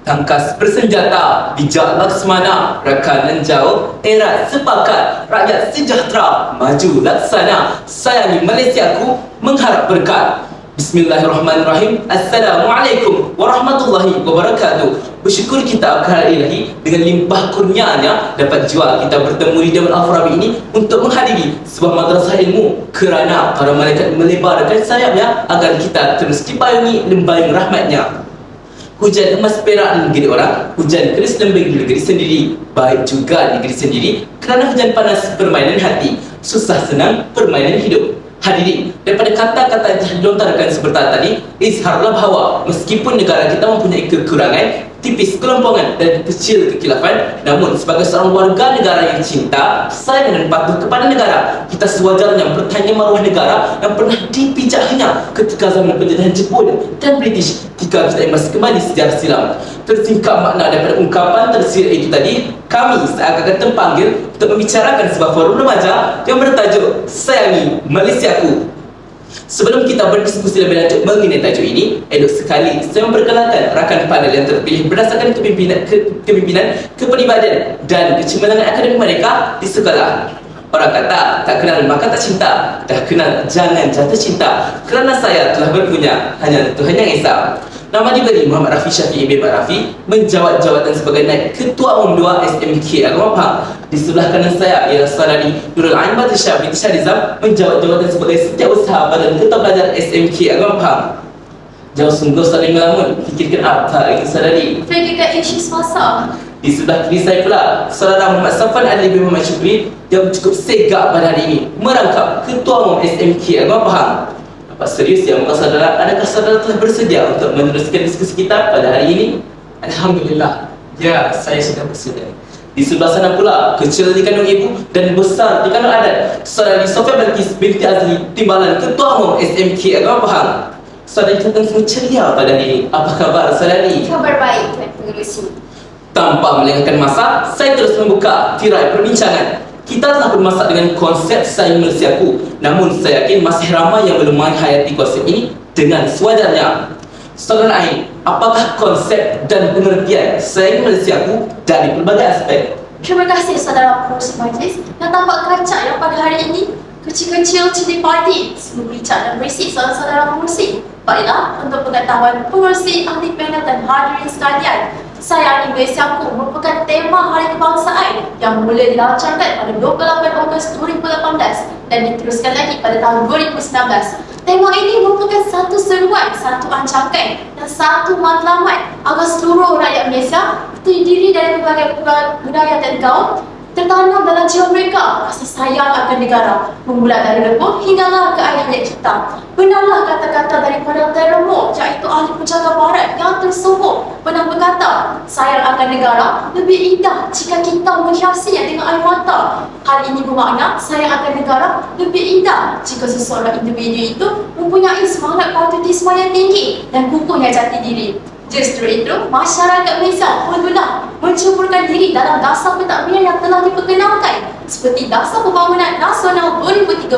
Tangkas bersenjata, bijak laksmana, rakanan jauh, erat sepakat, rakyat sejahtera, maju laksana, sayangi Malaysiaku, mengharap berkat. Bismillahirrahmanirrahim. Assalamualaikum warahmatullahi wabarakatuh. Bersyukur kita kepada Ilahi dengan limpah kurnianya dapat jua kita bertemu di Darul Al-Farabi ini untuk menghadiri sebuah madrasah ilmu, kerana para malaikat melebarkan sayapnya agar kita terus dipayungi lembayung rahmatnya. Hujan emas perak di negeri orang, hujan keris lembing di negeri sendiri, baik juga di negeri sendiri, kerana hujan panas permainan hati, susah senang permainan hidup. Hadirin, daripada kata-kata yang dilontarkan seperti tadi, izharlah bahawa meskipun negara kita mempunyai kekurangan, tipis kelompongan dan kecil kekilafan, namun sebagai seorang warga negara yang cinta, sayang dan patuh kepada negara, kita sewajarnya bertanya maruah negara yang pernah dipijaknya ketika zaman penjajahan Jepun dan British. Jika kita masih kembali sejarah silam, tersingkap makna daripada ungkapan tersirat itu tadi, kami seakan-akan terpanggil untuk membicarakan sebuah forum remaja yang bertajuk Sayangi Malaysiaku. Sebelum kita berdiskusi lebih lanjut mengenai tajuk ini, elok sekali saya memperkenalkan rakan panel yang terpilih berdasarkan kepimpinan, kepribadian dan kecemerlangan akademik mereka di sekolah. Orang kata, tak kenal maka tak cinta, dah kenal jangan jatuh cinta, kerana saya telah berpunya hanya Tuhan yang Esa. Nama diberi Muhammad Rafi Syafi'i bin Rafi, menjawat jawatan sebagai naib Ketua Umum 2 SMK Agama Pahang. Di sebelah kanan saya ialah Saudari Nurul Ain Batsyah binti Syarizam, menjawat jawatan sebagai Setiausaha Badan Ketua Pelajar SMK Agama Pahang. Jauh sungguh saling melamun, fikirkan apa lagi saudari? Fikirkan isu semasa. Di sebelah kiri saya pula, Saudara Muhammad Safwan Ali bin Muhammad Syukri yang cukup segak pada hari ini merangkap Ketua Umum SMK Agama Pahang. Apa serius ya muka saudara? Adakah saudara telah bersedia untuk meneruskan diskusi kita pada hari ini? Alhamdulillah. Ya, saya sudah bersedia. Di sebelah sana pula, kecil di kandung ibu dan besar di kandung adat, Saudari Sofia Balkis binti Azli, Timbalan Ketua Umum SMK Agama Pahang. Saudari kelihatan semua ceria pada hari ini. Apa kabar saudari? Kabar baik, Tuan Pengerusi. Tanpa melengahkan masa, saya terus membuka tirai perbincangan. Kita telah bermasak dengan konsep Sayangi Malaysiaku, namun saya yakin masih ramai yang belum menghayati konsep ini dengan sewajarnya. Saudara Ain, apakah konsep dan pengertian Sayangi Malaysiaku dari pelbagai aspek? Terima kasih saudara pengurusi majlis yang tampak kacak yang pada hari ini. Kecil-kecil cili padi, semua bericak dan berisik saudara-saudara pengurusi. Baiklah, untuk pengetahuan pengurusi, ahli panel dan hadirin sekalian, Sayangi Malaysiaku merupakan tema Hari Kebangsaan yang mula dilancarkan pada 28 Ogos 2018 dan diteruskan lagi pada tahun 2019. Tema ini merupakan satu seruan, satu ancakan dan satu matlamat agar seluruh rakyat Malaysia terdiri dari berbagai budaya dan kaum tertanam dalam jiwa mereka rasa sayang akan negara, memulai dari lebuh hinggalah ke ayah kita. Benarlah kata-kata daripada Teremo, iaitu ahli penjaga barat yang tersebut pernah berkata, sayang akan negara lebih indah jika kita menghiasinya dengan air mata. Hal ini bermakna sayang akan negara lebih indah jika seseorang individu itu mempunyai semangat patriotisme yang tinggi dan kukuhnya jati diri. Justru itu, masyarakat Malaysia perlulah mencampurkan diri dalam dasar pentadbiran yang telah diperkenalkan seperti Dasar Pembangunan Nasional 2013,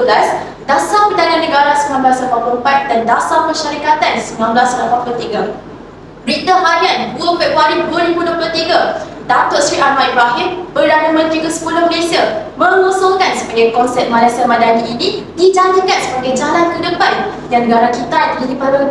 Dasar Perdagangan Negara 1984 dan Dasar Persyarikatan 1983. Berita harian 2 Februari 2023, Datuk Seri Anwar Ibrahim, Perdana Menteri ke-10 Malaysia, mengusulkan sebagai konsep Malaysia Madani ini dijanjikan sebagai jalan ke depan yang negara kita terdiri daripada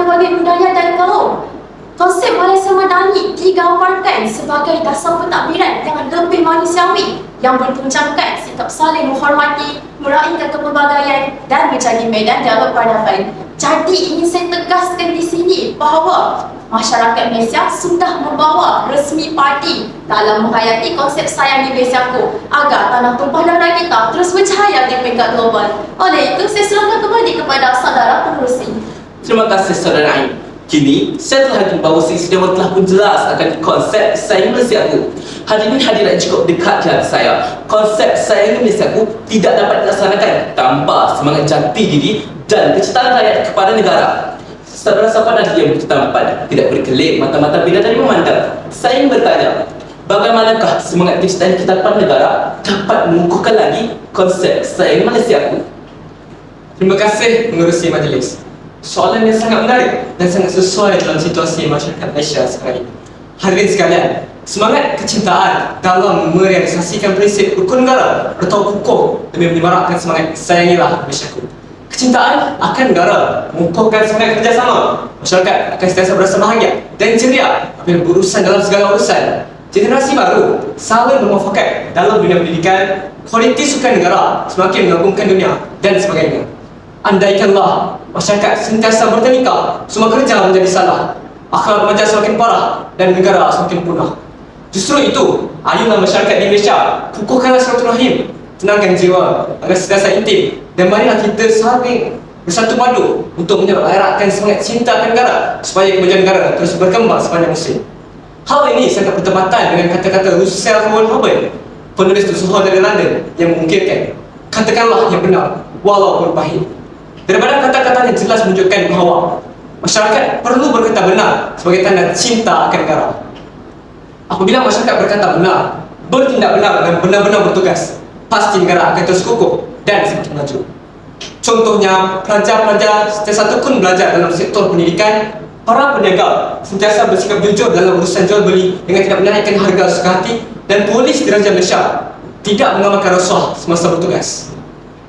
berbagai budaya dan kaum. Konsep Malaysia Madani digambarkan sebagai dasar pentadbiran yang lebih manusiawi yang bertunjangkan sikap saling menghormati, meraihkan kepelbagaian dan menjadi medan dialog peradaban. Jadi ingin saya tegaskan di sini bahawa masyarakat Malaysia sudah membawa resmi parti dalam menghayati konsep Sayangi Malaysiaku agar tanah tumpah darah kita terus bercahaya di peringkat global. Oleh itu, saya serahkan kembali kepada saudara pengerusi. Terima kasih saudara Ain. Kini, saya telah yakin bahawa sidang telah pun jelas akan konsep Sayangi Malaysiaku. Hadirin hadirat cukup dekat di hati saya. Konsep Sayangi Malaysiaku tidak dapat dilaksanakan tanpa semangat jati diri dan kecintaan rakyat kepada negara. Saudara siapa nanti yang berketampan tidak berkelip mata-mata bidadari memandang. Saya ingin bertanya, bagaimanakah semangat kecintaan kita kepada negara dapat mengukuhkan lagi konsep Sayangi Malaysiaku? Terima kasih pengerusi majlis. Soalan yang sangat menarik dan sangat sesuai dalam situasi masyarakat Malaysia sekarang ini. Hadirin sekalian, semangat kecintaan dalam merealisasikan prinsip rukun negara atau hukum demi menyemarakkan semangat sayangilah Malaysiaku. Kecintaan akan negara mengukuhkan semangat kerjasama. Masyarakat akan sentiasa berasa bahagia dan ceria apabila berurusan dalam segala urusan. Generasi baru saling bermuafakat dalam dunia pendidikan, kualiti sukan negara semakin mengagumkan dunia dan sebagainya. Andaikanlah masyarakat sentiasa bertengkar, semua kerja menjadi salah, akhlak remaja semakin parah dan negara semakin punah. Justru itu, ayuhlah masyarakat di Malaysia, kukuhkanlah silaturahim, tenangkan jiwa agar sentiasa intim, dan marilah kita saling bersatu padu untuk menyemarakkan semangat cinta akan negara supaya kemajuan negara terus berkembang sepanjang musim. Hal ini sangat bertepatan dengan kata-kata Russell Hoban, penulis tersohor dari London, yang mengungkapkan, katakanlah yang benar walaupun pahit. Daripada kata-kata yang jelas menunjukkan bahawa masyarakat perlu berkata benar sebagai tanda cinta akan negara. Apabila masyarakat berkata benar, bertindak benar dan benar-benar bertugas, pasti negara akan terus kukuh dan semakin maju. Contohnya, pelajar-pelajar sentiasa tekun belajar dalam sektor pendidikan, para peniaga sentiasa bersikap jujur dalam urusan jual beli dengan tidak menaikkan harga suka hati, dan polis diraja Malaysia tidak mengamalkan rasuah semasa bertugas.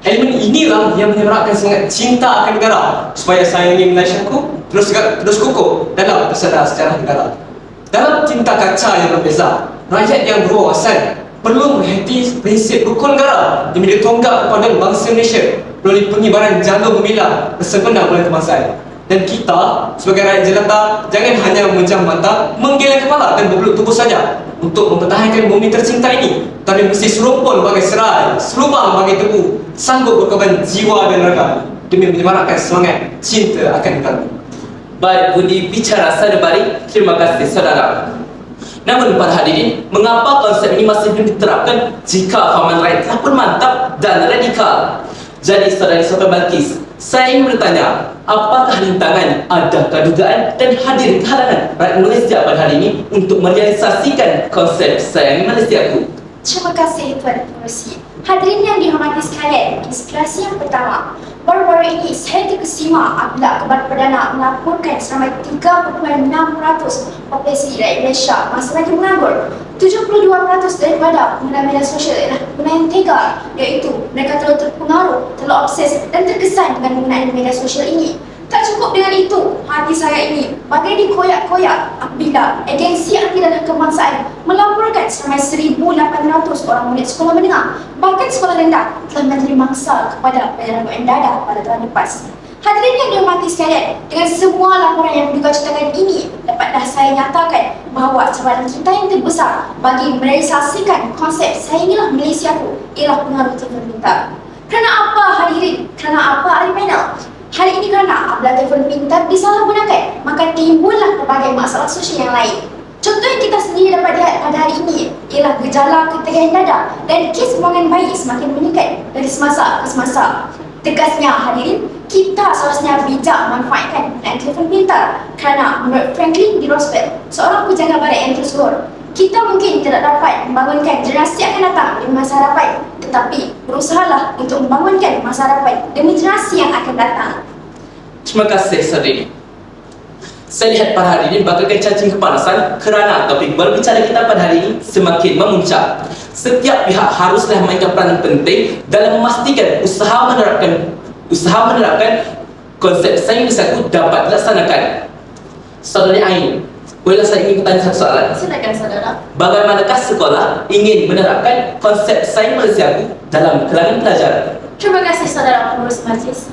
Elemen inilah yang menyemarakkan semangat cinta akan negara supaya sayangi Malaysiaku terus kukuh dalam pesada sejarah negara. Dalam cinta kaca yang berbeza, rakyat yang berwawasan perlu menghayati prinsip rukun negara yang menjadi tonggak kepada bangsa Malaysia melalui pengibaran jalur gemilang bersempena bulan kebangsaan. Dan kita sebagai rakyat jelata jangan hanya memejam mata, menggeleng kepala dan berbelut tubuh saja untuk mempertahankan bumi tercinta ini, tapi mesti serumpun bagai serai, serubah bagai tebu, sanggup berkorban jiwa dan raga demi menyemarakkan semangat cinta akan negara. Baik budi bicara saya balik. Terima kasih saudara. Namun para hadirin, mengapa konsep ini masih belum diterapkan jika fahaman rakyat telah pun mantap dan radikal? Jadi saudari-saudara Balkis, saya ingin bertanya, apakah rintangan, adakah dugaan dan hadir halangan rakyat Malaysia pada hari ini untuk merealisasikan konsep sayangi Malaysiaku? Terima kasih Tuan Pengerusi. Hadirin yang dihormati sekalian, inspirasi yang pertama. Baru-baru ini saya terkesima apabila Kabar Perdana melaporkan seramai 3.6% populasi rakyat Malaysia masih lagi menganggur. 72% daripada pengguna media sosial ialah pengguna yang tega, iaitu mereka terlalu terpengaruh, terlalu obses dan terkesan dengan penggunaan media sosial ini. Tak cukup dengan itu, hati saya ini bagai dikoyak-koyak apabila agensi anti dalam kebangsaan melaporkan seramai 1,800 orang murid sekolah menengah, bahkan sekolah rendah telah menjadi mangsa kepada penyalahgunaan dada pada tahun lepas. Hadirin yang dihormati sekalian, dengan semua laporan yang menduga ceritakan ini, dapatlah saya nyatakan bahawa cabaran kita yang terbesar bagi merealisasikan konsep sayangilah Malaysiaku ialah pengaruh telefon pintar. Kerana apa hadirin? Kerana apa ahli panel? Hal ini kerana apabila telefon pintar disalahgunakan, maka timbullah berbagai masalah sosial yang lain. Contoh yang kita sendiri dapat lihat pada hari ini ialah gejala ketegangan dada dan kes pembuangan bayi semakin meningkat dari semasa ke semasa. Tegasnya hadirin, kita seharusnya bijak memanfaatkan penggunaan telefon pintar kerana menurut Franklin D. Roosevelt, seorang pujangga barat yang tersohor, kita mungkin tidak dapat membangunkan generasi akan datang demi masa harapan, tetapi berusahalah untuk membangunkan masa harapan demi generasi yang akan datang. Terima kasih saudari. Saya lihat pada hari ini bagaikan cacing kepanasan kerana topik berbicara kita pada hari ini semakin memuncak. Setiap pihak haruslah mainkan peranan penting dalam memastikan usaha menerapkan konsep sayangi Malaysiaku dapat dilaksanakan. Saudari Ain, bolehlah saya ingin bertanya satu soalan? Silakan saudara. Bagaimanakah sekolah ingin menerapkan konsep sayangi Malaysiaku dalam kalangan pelajar? Terima kasih saudara pengurus majlis.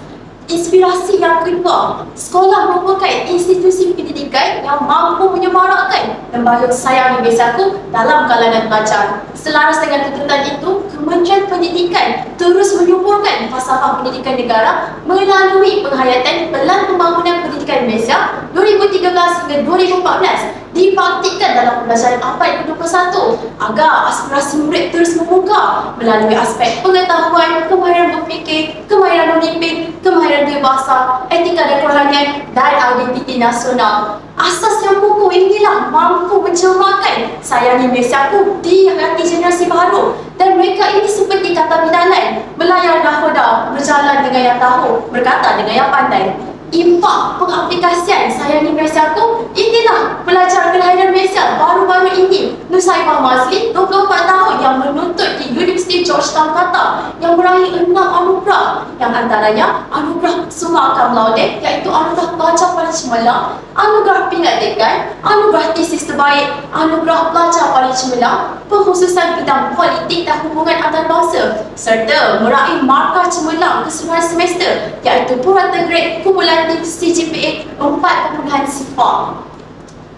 Inspirasi yang kedua, sekolah merupakan institusi pendidikan yang mampu menyemarakkan lembaga sayangi Malaysiaku dalam kalangan pelajar. Selaras dengan tuntutan itu, Kementerian Pendidikan terus menyuburkan falsafah pendidikan negara melalui penghayatan Pelan Pembangunan Pendidikan Malaysia 2013 hingga 2014 dipraktikkan dalam pembelajaran abad ke-21 agar aspirasi murid terus membuka melalui aspek pengetahuan, kemahiran berfikir, kemahiran memimpin, kemahiran berbahasa, etika dan kerohanian dan identiti nasional. Asas yang kukuh inilah mampu mencermakan sayangi Malaysiaku di hati generasi baru, dan mereka ini seperti kata bidalan, melayar nahoda, berjalan dengan yang tahu, berkata dengan yang pandai. Impak pengaplikasian Sayangi Malaysiaku, inilah pelajar kelahiran Malaysia baru-baru ini, Nusaibah Mazli, 24 tahun, yang menuntut di Universiti Georgetown, Qatar, yang meraih 6 anugerah, yang antaranya anugerah summa cum laude, iaitu anugerah pelajar paling cemerlang, anugerah penyelidikan, anugerah tesis terbaik, anugerah pelajar paling cemerlang, pengkhususan bidang politik dan hubungan antarabangsa, serta meraih markah cemerlang keseluruhan semester, iaitu purata grade kumulatif CGPA 4.0.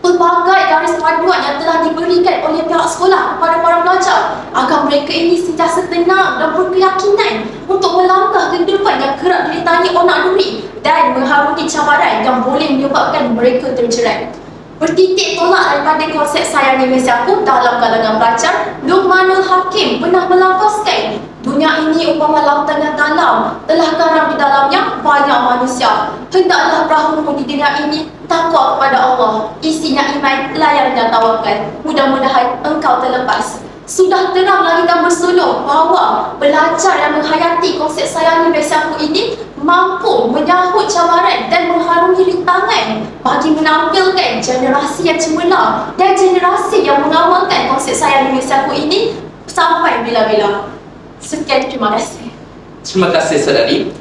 Pelbagai garis panduan yang telah diberikan oleh pihak sekolah kepada para pelajar agar mereka ini sentiasa tenang dan berkeyakinan untuk melangkah ke depan yang kerap dirintangi onak duri dan mengharungi cabaran yang boleh menyebabkan mereka terjerat. Bertitik tolak daripada konsep Sayangi Malaysiaku dalam kalangan pelajar, Luqmanul Hakim pernah melafazkan, dunia ini umpama lautan yang dalam, telah karam di dalamnya banyak manusia. Hendaklah perahumu di dunia ini takwa kepada Allah, isinya iman, layar dan tawakal. Mudah-mudahan engkau terlepas. Sudah terang lagi dan bersulung bahawa pelajar yang menghayati konsep Sayangi Malaysiaku ini mampu menyahut cabaran dan mengharungi rintangan bagi menampilkan generasi yang cemerlang dan generasi yang mengamalkan konsep Sayangi Malaysiaku ini sampai bila-bila. Sekian, terima kasih. Terima kasih saudari.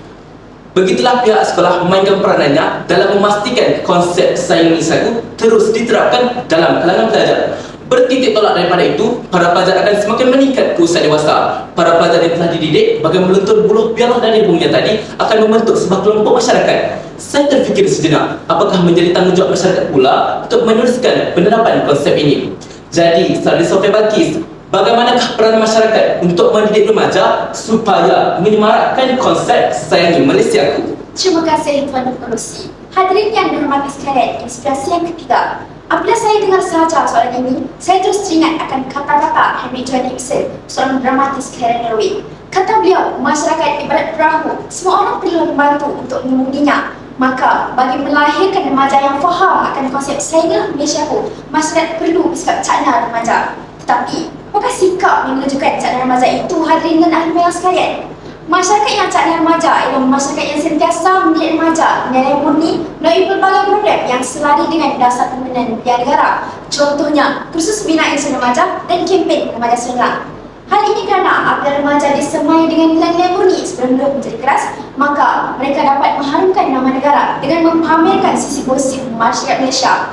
Begitulah pihak sekolah memainkan peranannya dalam memastikan konsep Sayangi Malaysiaku terus diterapkan dalam kalangan pelajar. Bertitik tolak daripada itu, para pelajar akan semakin meningkat ke usia dewasa. Para pelajar yang telah dididik bagai meluntur buluh biarlah dari bunganya tadi akan membentuk sebuah kelompok masyarakat. Saya terfikir sejenak, apakah menjadi tanggungjawab masyarakat pula untuk meneruskan penerapan konsep ini? Jadi, Saudari Sofia Balkis, bagaimanakah peran masyarakat untuk mendidik remaja supaya menyemarakkan konsep Sayangi Malaysiaku? Terima kasih Tuan Pengerusi. Hadirin yang dihormati sekalian, inspirasi yang ketiga. Apabila saya dengar sahaja soalan ini, saya terus teringat akan kata-kata Henry John Ibsen, seorang dramatis kelahiran Norway. Kata beliau, masyarakat ibarat perahu, semua orang perlu membantu untuk mengemudinya. Maka, bagi melahirkan remaja yang faham akan konsep Sayangi Malaysiaku, masyarakat perlu bersikap cakna remaja. Tetapi, apakah sikap yang menunjukkan cakna remaja itu, hadirin dan ahli malam sekalian? Masyarakat yang cakna remaja ialah masyarakat yang sentiasa mendidik remaja nilai murni melalui pelbagai program yang selari dengan dasar pembinaan biaya negara. Contohnya, kursus bina insan remaja dan kempen remaja serentak. Hal ini kerana apabila remaja disemai dengan nilai-nilai murni sebelum mereka menjadi keras, maka mereka dapat mengharumkan nama negara dengan mempamerkan sisi positif masyarakat Malaysia.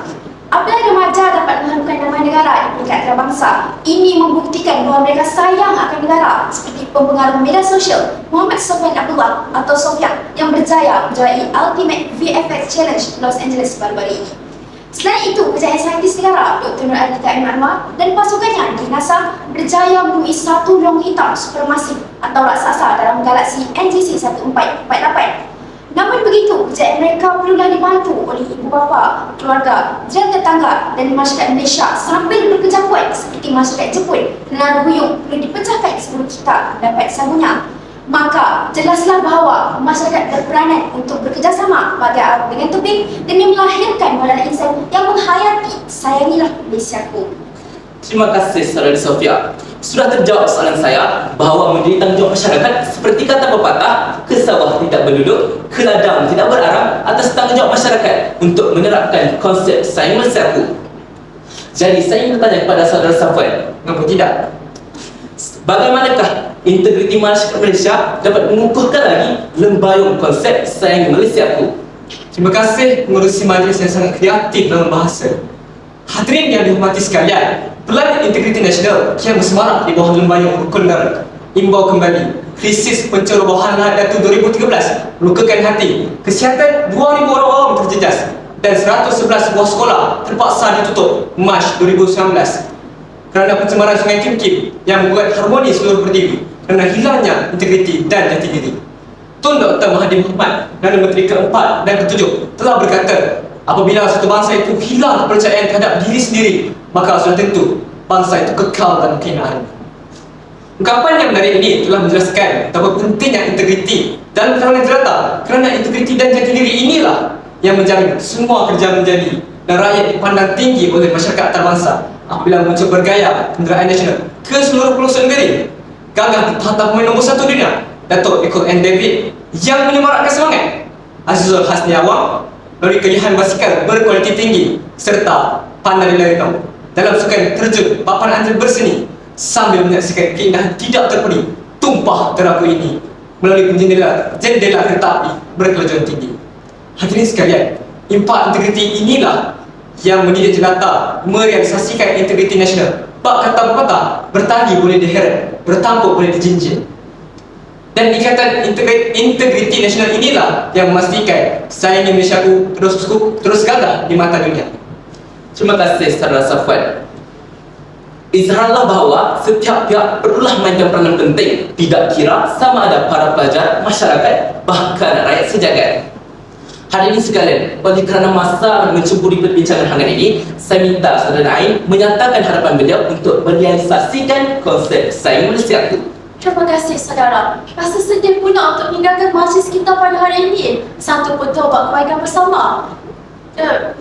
Apabila remaja dapat mengharumkan nama negara di peringkat antarabangsa, ini membuktikan bahawa mereka sayang akan negara, seperti pempengaruh media sosial Muhammad Sofyan Abdullah atau Sofyan yang berjaya menjuarai Ultimate VFX Challenge Los Angeles baru-baru ini. Selain itu, kejayaan saintis negara Dr. Nur Ardita Iman Anwar dan pasukannya di NASA berjaya menemui satu long hitam supermasif atau raksasa dalam galaksi NGC 1448. Namun begitu, kejayaan mereka perlulah dibantu oleh ibu bapa, keluarga, jiran tetangga dan masyarakat Malaysia sambil bekerja kuat seperti masyarakat Jepun. Nada ruyung perlu dipecahkan sebelum kita dapat sambungnya. Maka, jelaslah bahawa masyarakat berperanan untuk bekerjasama bagi arah dengan tebing demi melahirkan badan insan yang menghayati Sayangilah Malaysiaku. Terima kasih Saudari Sofia. Sudah terjawab soalan saya bahawa menjadi tanggungjawab masyarakat seperti kata pepatah, ke sawah tidak berduduk, ke ladang tidak berarang, atas tanggungjawab masyarakat untuk menerapkan konsep Sayangi Malaysiaku. Jadi saya ingin bertanya kepada Saudara Safwan, Kenapa tidak? bagaimanakah integriti masyarakat Malaysia dapat mengukuhkan lagi lembayung konsep Sayangi Malaysiaku? Terima kasih mengurusi majlis yang sangat kreatif dalam bahasa. Hadirin yang dihormati sekalian, Pelan Integriti Nasional kian bersemarak di bawah lembayung rukun negara. Imbau kembali, krisis pencerobohan Datu 2013 melukakan hati. Kesihatan 2,000 orang awam terjejas dan 111 buah sekolah terpaksa ditutup Mac 2019 kerana pencemaran Sungai Kim yang membuat harmoni seluruh berdiri kerana hilangnya integriti dan jati diri. Tun Dr. Mahathir Mohamad dan Menteri keempat dan ketujuh telah berkata, apabila satu bangsa itu hilang kepercayaan terhadap diri sendiri, maka sudah tentu bangsa itu kekal dalam kehinaan. Ungkapan yang menarik ini telah menjelaskan betapa pentingnya integriti dan kalangan jelata, kerana integriti dan jati diri inilah yang menjamin semua kerja menjadi dan rakyat dipandang tinggi oleh masyarakat antarabangsa. Apabila muncul bergaya kenderaan nasional ke seluruh pelosok negeri, gagah bertahta pemain nombor 1 dunia Datuk Eko N. David yang menyemarakkan semangat Azizul Hasni Awang melalui kelihan basikal berkualiti tinggi serta pandai lari dalam sukan terjun papan antara berseni sambil menyaksikan keindahan tidak terperi tumpah terapu ini melalui jendela kereta api berkelajuan tinggi. Hadirin sekalian, impak integriti inilah yang menjadi jelata merealisasikan integriti nasional. Bak kata pepatah, bertani boleh diheret, bertampuk boleh dijinjing. Dan ikatan integriti nasional inilah yang memastikan saya ingin Malaysiaku terus gagah di mata dunia. Terima kasih Saudara Safwan. Izharlah bahawa setiap pihak perlulah mainkan peranan penting, tidak kira sama ada para pelajar, masyarakat, bahkan rakyat sejagat. Hadirin sekalian, oleh kerana masa mencuburi perbincangan hangat ini, saya minta Saudara Ain menyatakan harapan beliau untuk merealisasikan konsep Sayangi Malaysia itu. Terima kasih saudara. Rasa sedih pula untuk meninggalkan majlis kita pada hari ini. Satu petua kebaikan bersama.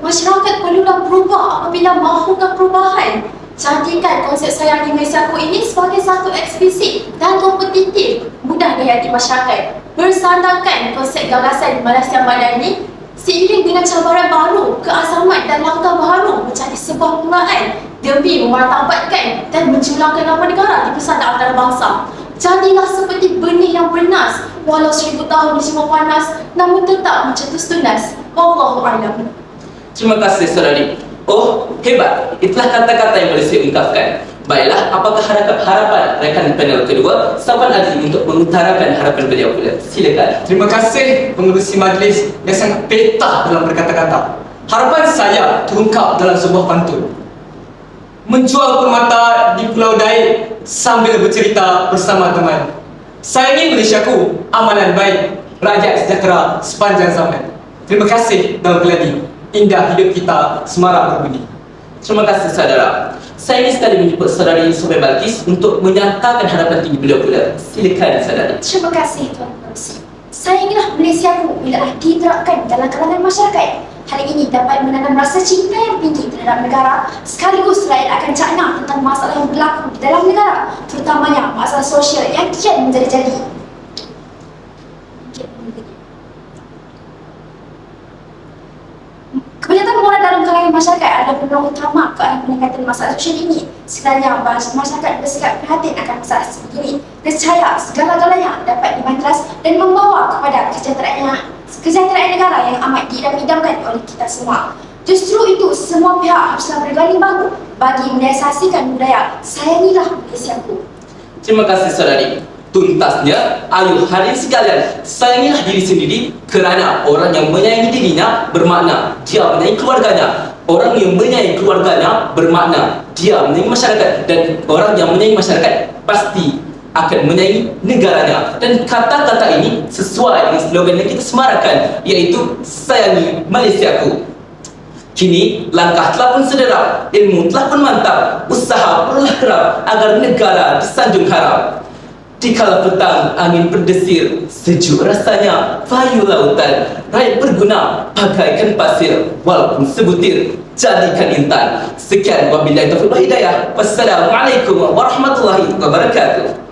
Masyarakat perlulah berubah apabila mahukan perubahan. Jadikan konsep Sayangi Malaysiaku ini sebagai satu eksplisit dan kompetitif, mudah dihayati masyarakat. Bersandarkan konsep gagasan Malaysia Madani seiring dengan cabaran baru, keasaman dan langkah baru menjadi sebuah penggunaan demi memartabatkan dan menjulangkan nama negara di pusat antarabangsa. Jadilah seperti benih yang bernas, walau 1000 tahun di simak panas, namun tetap mencetus tunas. Wallahu a'lam. Terima kasih Saudari. Oh, hebat. Itulah kata-kata yang boleh saya ungkapkan. Baiklah, apakah harapan rekan panel kedua Safwan Azli untuk mengutarakan harapan beliau pula? Silakan. Terima kasih pengerusi majlis yang sangat petah dalam berkata-kata. Harapan saya terungkap dalam sebuah pantun. Menjual permata di Pulau Daik sambil bercerita bersama teman. Sayangi Malaysiaku, amanan baik, rakyat sejahtera sepanjang zaman. Terima kasih dalam geladi, indah hidup kita semarak berbunyi. Terima kasih saudara. Saya ingin sekali menjemput saudari Sobe Balkis untuk menyatakan harapan tinggi beliau pula. Silakan saudari. Terima kasih Tuan Pengerusi. Sayangilah Malaysiaku bila diterapkan dalam kalangan masyarakat. Hal ini dapat menanam rasa cinta yang tinggi terhadap negara, sekaligus rakyat akan cakna tentang masalah yang berlaku di dalam negara, terutamanya masalah sosial yang kian menjadi-jadi. Kebanyakan orang dalam kalangan masyarakat adalah penolong utama ke arah peningkatan masalah sosial ini. Sekiranya masyarakat bersikap prihatin akan masalah seperti ini, nescaya segala-galanya dapat dimantras dan membawa kepada kesejahteraan negara yang amat diidam-idamkan oleh kita semua. Justru itu, semua pihak haruslah berganding bahu bagi merealisasikan budaya Sayangilah Malaysiaku. Terima kasih saudari. Tuntasnya, ayuh hadirin sekalian, sayangilah diri sendiri kerana orang yang menyayangi dirinya bermakna dia menyayangi keluarganya. Orang yang menyayangi keluarganya bermakna dia menyayangi masyarakat, dan orang yang menyayangi masyarakat pasti akan menyayangi negaranya. Dan kata-kata ini sesuai dengan slogan yang kita semarakan, iaitu Sayangi Malaysiaku. Kini langkah telah pun sederhana, ilmu telah pun mantap, usaha perlulah kerap agar negara disanjung harap. Dikala petang angin berdesir, sejuk rasanya payu lautan, rakyat berguna bagaikan pasir, walaupun sebutir jadikan intan. Sekian wabillahi taufiq wal hidayah. Wassalamualaikum warahmatullahi wabarakatuh.